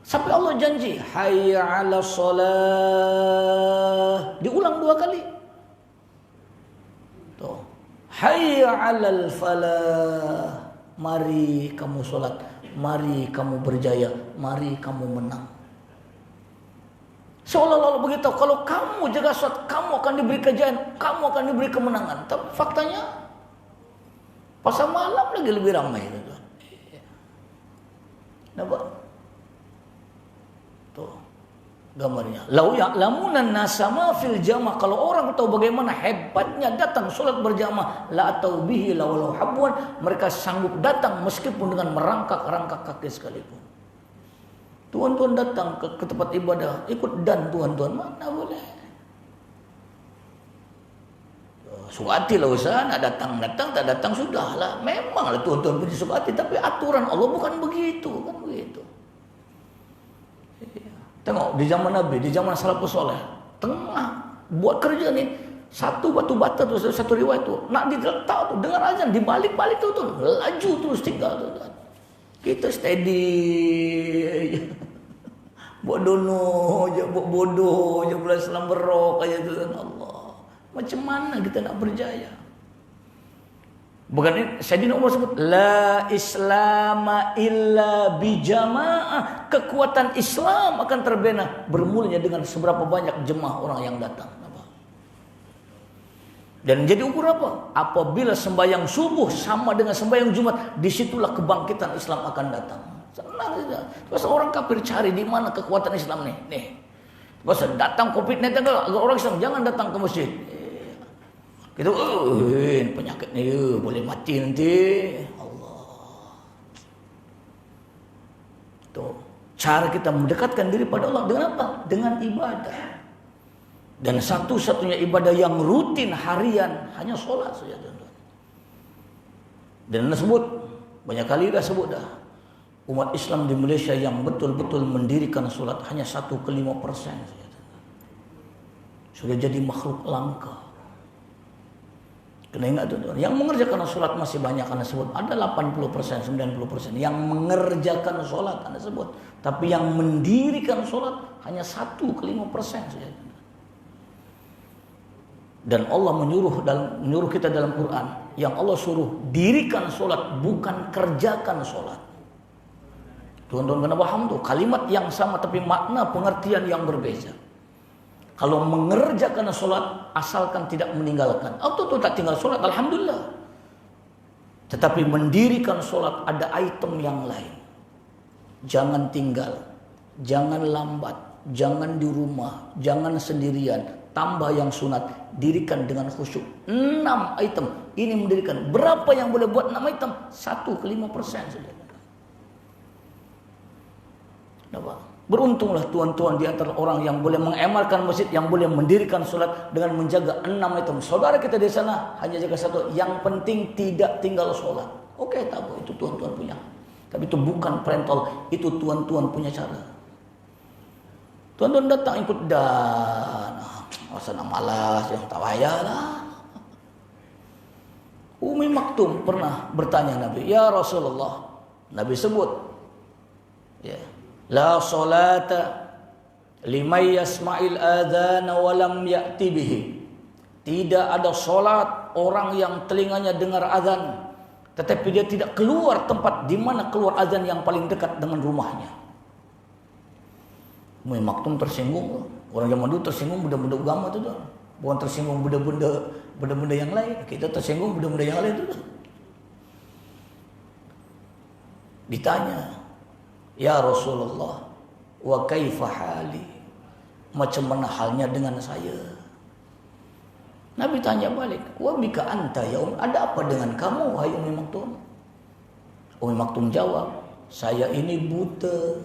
Sampai Allah janji, hayya 'ala shalah. Diulang 2 kali. Tuh. Hayya 'alal falah. Mari kamu sholat, mari kamu berjaya, mari kamu menang. Seolah-olah begitu, kalau kamu jaga sholat, kamu akan diberi kejayaan, kamu akan diberi kemenangan. Tapi faktanya, pasal malam lagi lebih ramai. Nampak? Tuh gambarnya. Lau ya'lamunan nasa ma fil jamaah. Kalau orang tahu bagaimana hebatnya datang sholat berjamaah, la atau bihi lawalau habwan, mereka sanggup datang meskipun dengan merangkak-rangkak kaki sekalipun. Tuan-tuan datang ke tempat ibadah, ikut dan tuan-tuan, mana boleh. Suka hati lah usaha, nak datang, tak datang sudahlah. Memanglah tuan-tuan punya suka hati, tapi aturan Allah bukan begitu, kan begitu. Tengok di zaman Nabi, di zaman salafus soleh, tengah buat kerja nih, satu batu bata tu, satu riwayat tu, nak diletak tu, dengar azan, dibalik-balik tu, laju terus tinggal tu. Kita steady, buat dono je, buat bodoh je, bulan selam berok aja tu, Allah. Macam mana kita nak berjaya? Bukan Sayyidina Umar sebut la islama illa bijamaah. Kekuatan Islam akan terbina bermulanya dengan seberapa banyak jemaah orang yang datang. Dan jadi ukur apa? Apabila sembahyang subuh sama dengan sembahyang Jumat, disitulah kebangkitan Islam akan datang. Senang saja. Terus orang kafir cari di mana kekuatan Islam nih. Nih. Terus datang COVID-19 orang Islam jangan datang ke masjid. Kita penyakit ni boleh mati nanti. Allah. Tuh, cara kita mendekatkan diri pada Allah dengan apa? Dengan ibadah. Dan satu-satunya ibadah yang rutin harian hanya sholat saja, tuan-tuan. Dan anda sebut banyak kali dah sebut dah. Umat Islam di Malaysia yang betul-betul mendirikan sholat hanya 1/5% saja, tuan-tuan. Sudah jadi makhluk langka. Kena ingat tuan-tuan, yang mengerjakan sholat masih banyak anda sebut. Ada 80%, 90% yang mengerjakan sholat anda sebut. Tapi yang mendirikan sholat hanya 1/5% saja. Dan Allah menyuruh kita dalam Quran, yang Allah suruh dirikan sholat, bukan kerjakan sholat. Tuan-tuan kena paham tuh, kalimat yang sama tapi makna pengertian yang berbeza. Kalau mengerjakan sholat, asalkan tidak meninggalkan. Atau tak tinggal sholat, alhamdulillah. Tetapi mendirikan sholat ada item yang lain. Jangan tinggal, jangan lambat, jangan di rumah, jangan sendirian. Tambah yang sunat, dirikan dengan khusyuk. 6 item, ini mendirikan. Berapa yang boleh buat 6 item? 1/5% saja. Nampak? Beruntunglah tuan-tuan di antara orang yang boleh mengemarkan masjid, yang boleh mendirikan sholat dengan menjaga 6 item. Saudara kita di sana hanya jaga 1, yang penting tidak tinggal sholat. Oke, tak apa, itu tuan-tuan punya. Tapi itu bukan perintah, itu tuan-tuan punya cara. Tuan-tuan datang ikut dan masa nak malas, yang tak payahlah. Umi Maktum pernah bertanya Nabi, ya Rasulullah, Nabi sebut, ya, la salata liman yasma'il adhan wa lam ya'ti bihi. Tidak ada solat orang yang telinganya dengar azan tetapi dia tidak keluar tempat di mana keluar azan yang paling dekat dengan rumahnya. Umi Maktum tersinggung. Orang zaman dulu tersinggung benda-benda agama tu dah. Bukan tersinggung benda-benda yang lain. Kita tersinggung benda-benda yang lain tu dah. Ditanya, ya Rasulullah, Wa kaifa hali? Macam mana halnya dengan saya? Nabi tanya balik, wa bika anta ya ada apa dengan kamu wahai Ummi Maktum? Ummi Maktum jawab, saya ini buta,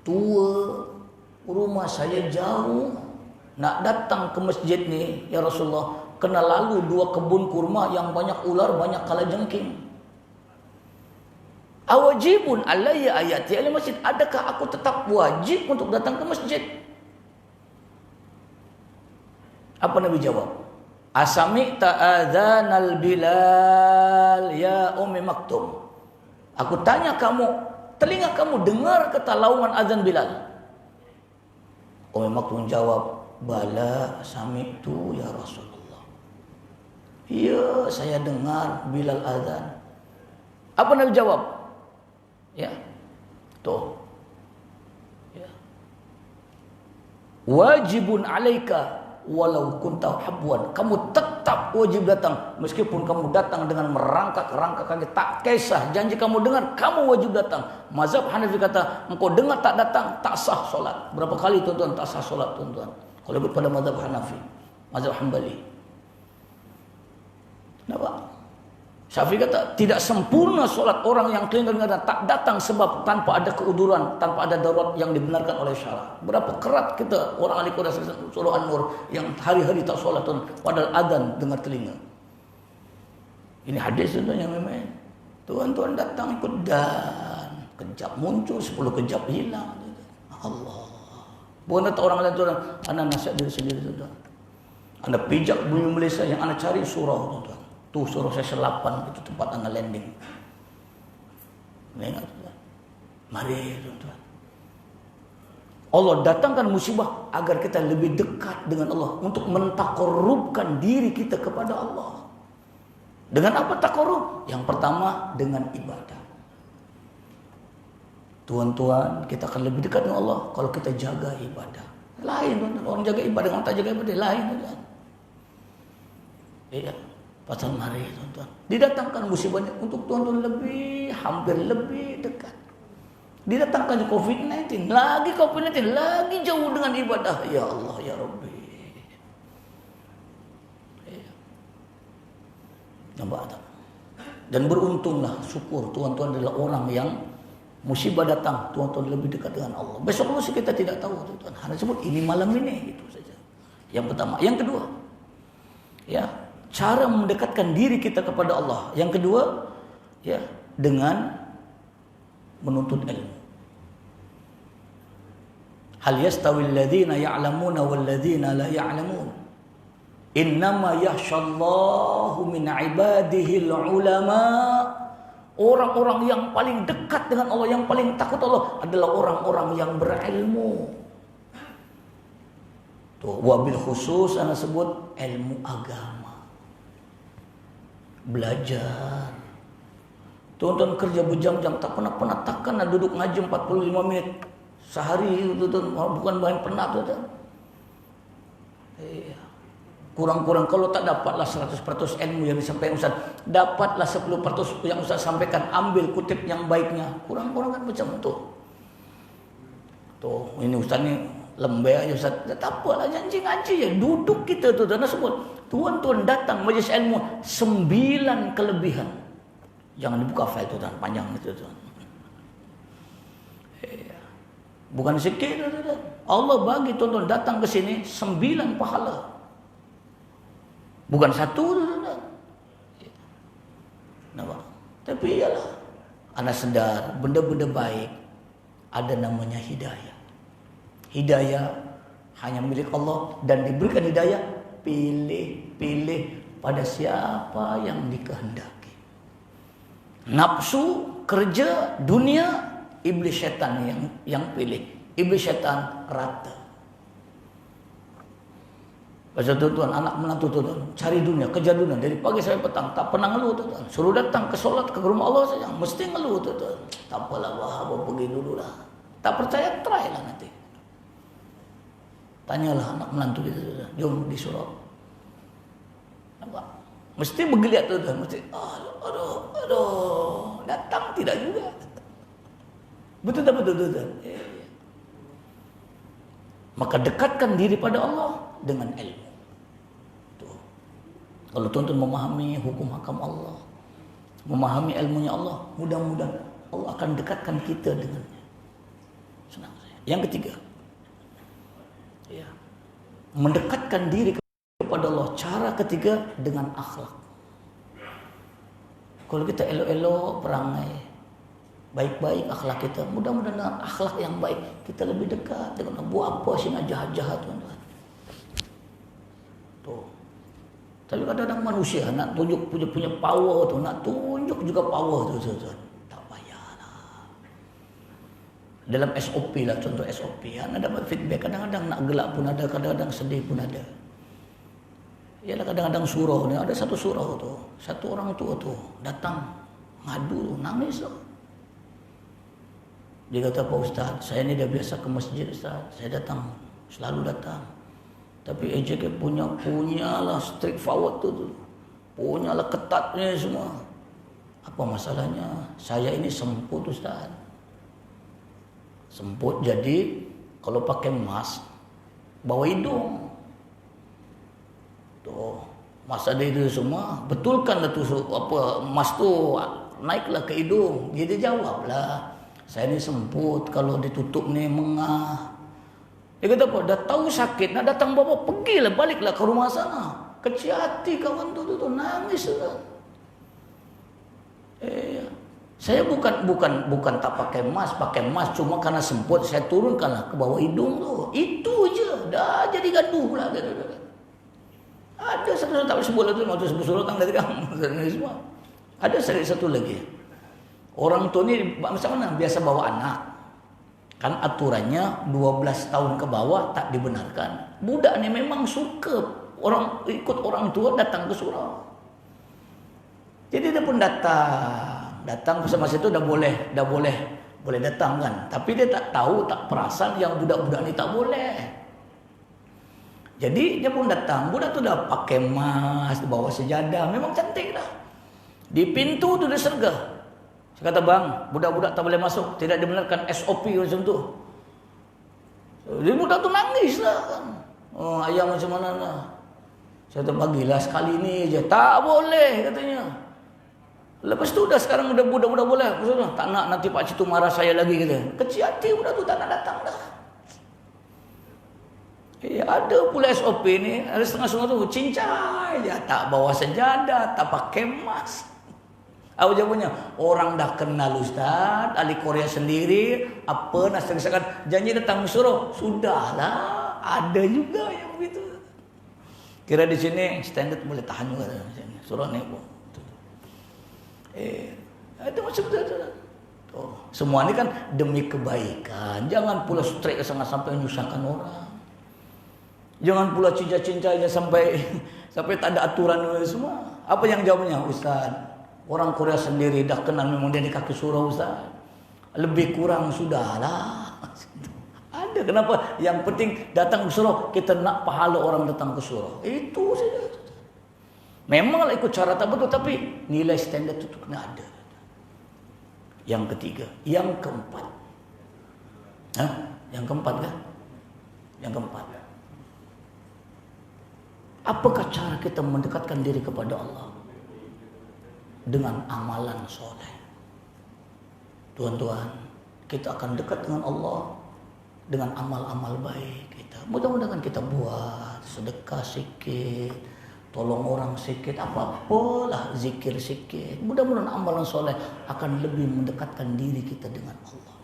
tua, rumah saya jauh, nak datang ke masjid ni ya Rasulullah, kena lalu 2 kebun kurma yang banyak ular, banyak kalajengking. Awajibun alayya ayati al masjid, adakah aku tetap wajib untuk datang ke masjid? Apa Nabi jawab? Asami'ta adzanal Bilal ya Ummi Maktum. Aku tanya kamu, telinga kamu dengar ketalaungan azan Bilal? Ummi Maktum jawab, bala sami'tu ya Rasulullah. Ya, saya dengar Bilal azan. Apa Nabi jawab? Ya, tuh. Ya. Wajibun alaika walau kunta habwan. Kamu tetap wajib datang meskipun kamu datang dengan merangkak-rangkak kaki, tak kisah. Janji kamu dengar, kamu wajib datang. Mazhab Hanafi kata, engkau dengar tak datang, tak sah solat. Berapa kali tuan-tuan tak sah solat tuan-tuan? Kalau ikut pada mazhab Hanafi, mazhab Hambali. Kenapa? Syafi'i kata tidak sempurna solat orang yang kelingking-kelingking tak datang sebab tanpa ada keuduran, tanpa ada darurat yang dibenarkan oleh syarak. Berapa kerat kita orang ahli Quran surah An-Nur yang hari-hari tak solat padahal adzan dengar telinga. Ini hadis tuan yang memang tuan-tuan datang ikut dan kejap muncul 10 kejap hilang. Allah. Bukan kata orang lain tuan, anda nasihat diri sendiri tuan. Anda pijak bumi Malaysia yang anda cari surau tuan. Tuh suruh saya selapan itu tempat anda landing. Ingat tuan. Mari tuan-tuan. Allah datangkan musibah agar kita lebih dekat dengan Allah, untuk mentakorubkan diri kita kepada Allah. Dengan apa takorub? Yang pertama dengan ibadah. Tuan-tuan, kita akan lebih dekat dengan Allah kalau kita jaga ibadah. Lain tuan-tuan, orang jaga ibadah, orang tak jaga ibadah lain tuan-tuan. Iya. Pasal mari tuan-tuan, didatangkan musibahnya untuk tuan-tuan lebih, hampir lebih dekat. Didatangkan COVID-19, lagi COVID-19, lagi jauh dengan ibadah. Ya Allah, ya Rabbi. Nampak tak? Dan beruntunglah, syukur tuan-tuan adalah orang yang musibah datang, tuan-tuan lebih dekat dengan Allah. Besok lusa kita tidak tahu tuan-tuan. Hanya sebut ini malam ini, itu saja. Yang pertama, yang kedua, ya. Cara mendekatkan diri kita kepada Allah. Yang kedua, ya, dengan menuntut ilmu. Hal yastawil ladzina ya'lamuna wal ladzina la ya'lamun. Innama yakhshallahu min ibadihi ulama. Orang-orang yang paling dekat dengan Allah, yang paling takut Allah adalah orang-orang yang berilmu. Tuh, wabil khusus ana sebut ilmu agama. Belajar. Tuan-tuan kerja berjam-jam tak pernah takkan nak duduk ngaji 45 minit sehari tuan-tuan, bukan main penat tuan-tuan. Kurang-kurang kalau tak dapatlah 100% ilmu yang disampaikan Ustaz, dapatlah 10% yang Ustaz sampaikan, ambil kutip yang baiknya. Kurang-kurang kan macam tu. Tuh, ini Ustaz ni lembek aja Ustaz. Tak apalah, janji ngaji je. Duduk kita tu dan sebut. Tuan-tuan datang majlis ilmu 9 kelebihan. Jangan dibuka file tu tuan, panjang itu tuan. Bukan sikit tuan. Allah bagi tuan-tuan datang ke sini 9 pahala. Bukan 1 tuan. Nampak? Tapi iyalah, anda sedar benda-benda baik ada namanya hidayah. Hidayah hanya milik Allah dan diberikan hidayah pilih pada siapa yang dikehendaki. Nafsu, kerja, dunia, iblis syaitan yang pilih. Iblis syaitan rata. Pasal tuan-tuan, anak menantu tuan-tuan, cari dunia, kejar dunia dari pagi sampai petang, tak pernah ngeluh tuan-tuan. Suruh datang ke solat ke rumah Allah saja, mesti ngeluh tuan-tuan. Tak apalah, abang pergi dululah. Tak percaya, try lah nanti. Tanyalah anak menantu kita, jom di surau. Nampak? Mesti bergeliat tuan-tuan, mesti aduh, datang tidak juga. Betul tak betul tuan-tuan? Maka dekatkan diri pada Allah dengan ilmu. Tuh. Kalau tuan-tuan memahami hukum hakam Allah, memahami ilmunya Allah, mudah-mudahan Allah akan dekatkan kita dengannya. Senang saya. Yang ketiga, ya, mendekatkan diri kepada Allah. Cara ketiga dengan akhlak. Kalau kita elok-elok perangai, baik-baik akhlak kita, mudah-mudahan dengan akhlak yang baik kita lebih dekat dengan Allah. Buat apa sih nak jahat-jahat, tuan-tuan? Tuh. Tapi kadang-kadang manusia nak tunjuk punya power tu, nak tunjuk juga power tu, tuan-tuan. Tak payahlah. Dalam SOP lah, contoh SOP, anda dapat feedback, kadang-kadang nak gelak pun ada, kadang-kadang sedih pun ada. Ialah kadang-kadang surau ni, ada satu surau tu, satu orang tua tu datang ngadu, nangis tu. Dia kata, Pak Ustaz, saya ni dah biasa ke masjid Ustaz, saya datang, selalu datang. Tapi AJK punyalah strict forward tu, punyalah ketatnya semua. Apa masalahnya? Saya ini semput Ustaz. Semput jadi kalau pakai mask bawa hidung. Tuh, masa dia itu semua, betulkanlah tu apa mask tu naiklah ke hidung. Dia jawablah, saya ni semput, kalau ditutup ni mengah. Dia kata apa? Dah tahu sakit, nak datang bawa, pergilah, baliklah ke rumah sana. Kecil hati kawan tu nangis lah. Saya bukan tak pakai mask cuma karena semput saya turunkanlah ke bawah hidung tu. Itu je, dah jadi gaduh pula. Ada satu tak sebut lah tu, waktu sebut surat kan semua. Ada satu lagi. Orang tua ni macam mana? Biasa bawa anak. Kan aturannya 12 tahun ke bawah tak dibenarkan. Budak ni memang suka ikut orang tua datang ke surau. Jadi dia pun datang bersama situ dah boleh datang kan. Tapi dia tak tahu, tak perasan yang budak-budak ni tak boleh. Jadi dia pun datang, budak tu dah pakai mask, bawa sejadah, memang cantik dah. Di pintu tu dia sergah. Saya kata, bang, budak-budak tak boleh masuk, tidak dibenarkan, SOP macam tu. Jadi budak tu nangis lah kan. Oh, ayah macam mana lah. Saya kata, bagilah sekali ni je. Tak boleh katanya. Lepas tu dah sekarang udah budak-budak boleh. Maksudnya, tak nak nanti Pak Citu marah saya lagi kata. Kecil hati budak tu tak nak datang dah. Ada pula SOP ni, ada setengah-setengah tu cincai dia, tak bawa sejadah, tak pakai mask. Apa jawabannya? Orang dah kenal Ustaz, ahli Korea sendiri, apa nak sekarang janji datang suruh, sudahlah, ada juga yang begitu. Kira di sini standard boleh tahan juga suruh naik pun. Itu macam tu. Oh, semua ni kan demi kebaikan, jangan pula straight sangat sampai menyusahkan orang. Jangan pula cinta-cintanya sampai tak ada aturan semua. Apa yang jawabnya? Ustaz, orang Korea sendiri dah kenal memang dia di kaki surau Ustaz. Lebih kurang sudahlah. Ada kenapa? Yang penting datang ke surau, kita nak pahala orang datang ke surau. Itu saja. Memanglah ikut cara tak betul, tapi nilai standar itu kena ada. Yang ketiga, yang keempat. Yang keempat kan? Yang keempat. Apakah cara kita mendekatkan diri kepada Allah? Dengan amalan soleh. Tuan-tuan, kita akan dekat dengan Allah dengan amal-amal baik kita. Mudah-mudahan kita buat sedekah sikit, tolong orang sikit, apa-apalah, zikir sikit. Mudah-mudahan amalan soleh akan lebih mendekatkan diri kita dengan Allah.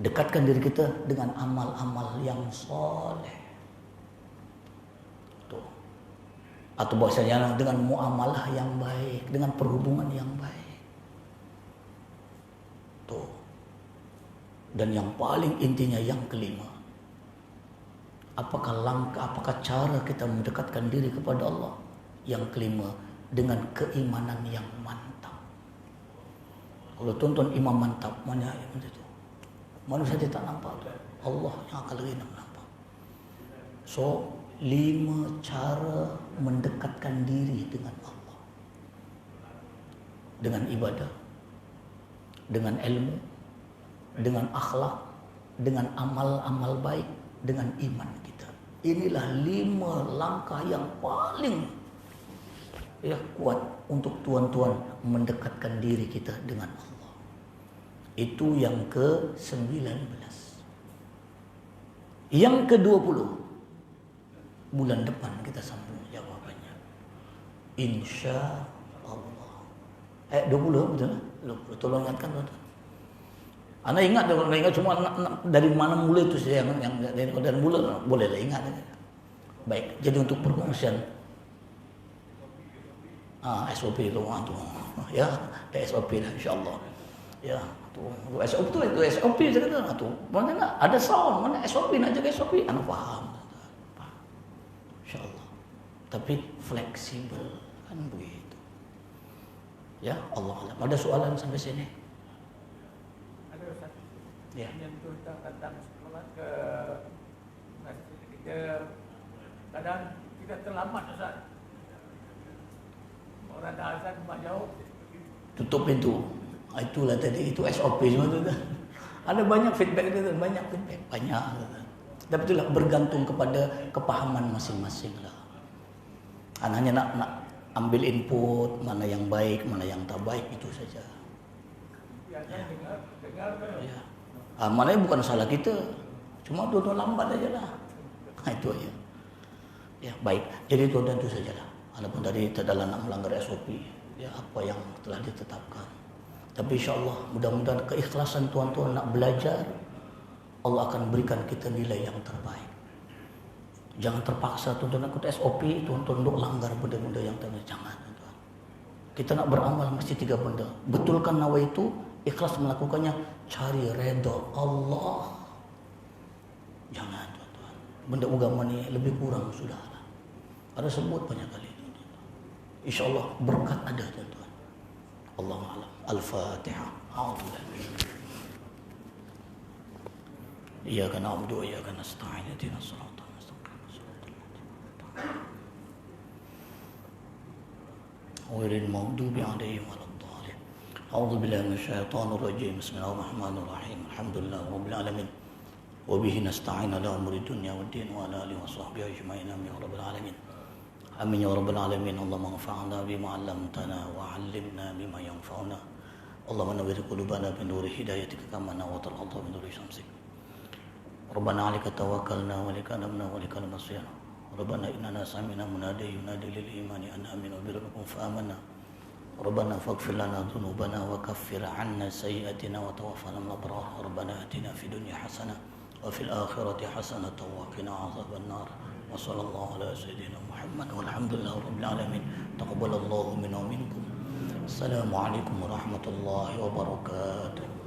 Dekatkan diri kita dengan amal-amal yang soleh. Atau bahasanya dengan muamalah yang baik, dengan perhubungan yang baik. Tuh. Dan yang paling intinya yang kelima. Apakah cara kita mendekatkan diri kepada Allah? Yang kelima, dengan keimanan yang mantap. Kalau tuan-tuan iman mantap, mana yang itu? Manusia tidak nampak tu. Allah yang akan lebih nampak. So, 5 cara mendekatkan diri dengan Allah. Dengan ibadah, dengan ilmu, dengan akhlak, dengan amal-amal baik, dengan iman kita. Inilah 5 langkah yang paling kuat untuk tuan-tuan mendekatkan diri kita dengan Allah. Itu yang ke-19. Yang ke-20, bulan depan kita sambung jawabannya. Insya Allah. 20 betul? 20. Tolong ingatkan tuan-tuan. Anda ingat cuma dari mana mulai itu yang dari mula bolehlah ingat. Baik, jadi untuk perkongsian SOP itu ya, SOP dah insyaallah. Ya, SOP itu SOP saya kata tu. Mana ada sound, mana SOP nak jaga SOP, anda faham. Insyaallah. Tapi fleksibel kan begitu. Ya, Allah alam. Ada soalan sampai sini? Ya. Yang tentang sekolah ke kita kadang kita terlambat Ustaz. Orang dah azan mak jauh. Tutup pintu. Itulah tadi, itu SOP semua tu. Ada banyak feedback tu, banyak. Tapi itulah bergantung kepada kepahaman masing-masing lah. Hanya nak ambil input mana yang baik, mana yang tak baik, itu saja. Ya. Dengar. Ya. Maknanya bukan salah kita, cuma tuan-tuan lambat aja lah. Itu aja. Ya, baik. Jadi tuan-tuan itu sajalah. Walaupun tadi terdalam nak melanggar SOP, ya apa yang telah ditetapkan. Tapi insyaAllah mudah-mudahan keikhlasan tuan-tuan nak belajar, Allah akan berikan kita nilai yang terbaik. Jangan terpaksa tuan-tuan ikut SOP, tuan-tuan untuk langgar benda-benda yang terbaik. Jangan tuan-tuan. Kita nak beramal mesti 3 benda. Betulkan nawa itu, ikhlas melakukannya, cari redha Allah. Jangan tuan-tuan. Benda agama ni lebih kurang sudahlah. Ada sebut banyak kali tuan-tuan. InsyaAllah berkat ada tuan-tuan. Allahu a'lam. Al-Fatihah. A'udzubillahi. Iyyaka na'budu wa iyyaka nasta'in. Ihdinas siratal mustaqim. Ghairil maghdubi 'alaihim waladdallin. A'udzu billahi minasyaitonir rajim. Bismillahirrahmanirrahim. Alhamdulillahi rabbil alamin. Wa bihi nasta'in 'ala umuri dunya waddin wa 'ala alihi washabbihi ajma'in. Amin ya rabbal alamin. Amin ya rabbal alamin. Allahumma anfa'na bima 'allamtana wa 'allimna bima yanfa'una. Allahumma nawwir qulubana bi nuri hidayatika kama nawwartal ardha bi nuri syamsik. Rabbana 'alaika tawakkalna wa ilaika anabna wa ilaikal masir. Rabbana innana sami'na munadiyan yunadi lil imani an aminu bi rabbikum fa amanna. Rabbana faghfir lana dhunubana wa kaffir 'anna sayyi'atina wa tawaffana ma'al abrar. Rabbana atina fid dunya hasanah wa fil akhirati hasanah wa qina 'adzaban nar. Wa sallallahu ala sayyidina Muhammad walhamdulillahi rabbil alamin. Taqabbalallahu minna wa minkum. Assalamualaikum warahmatullahi wabarakatuh.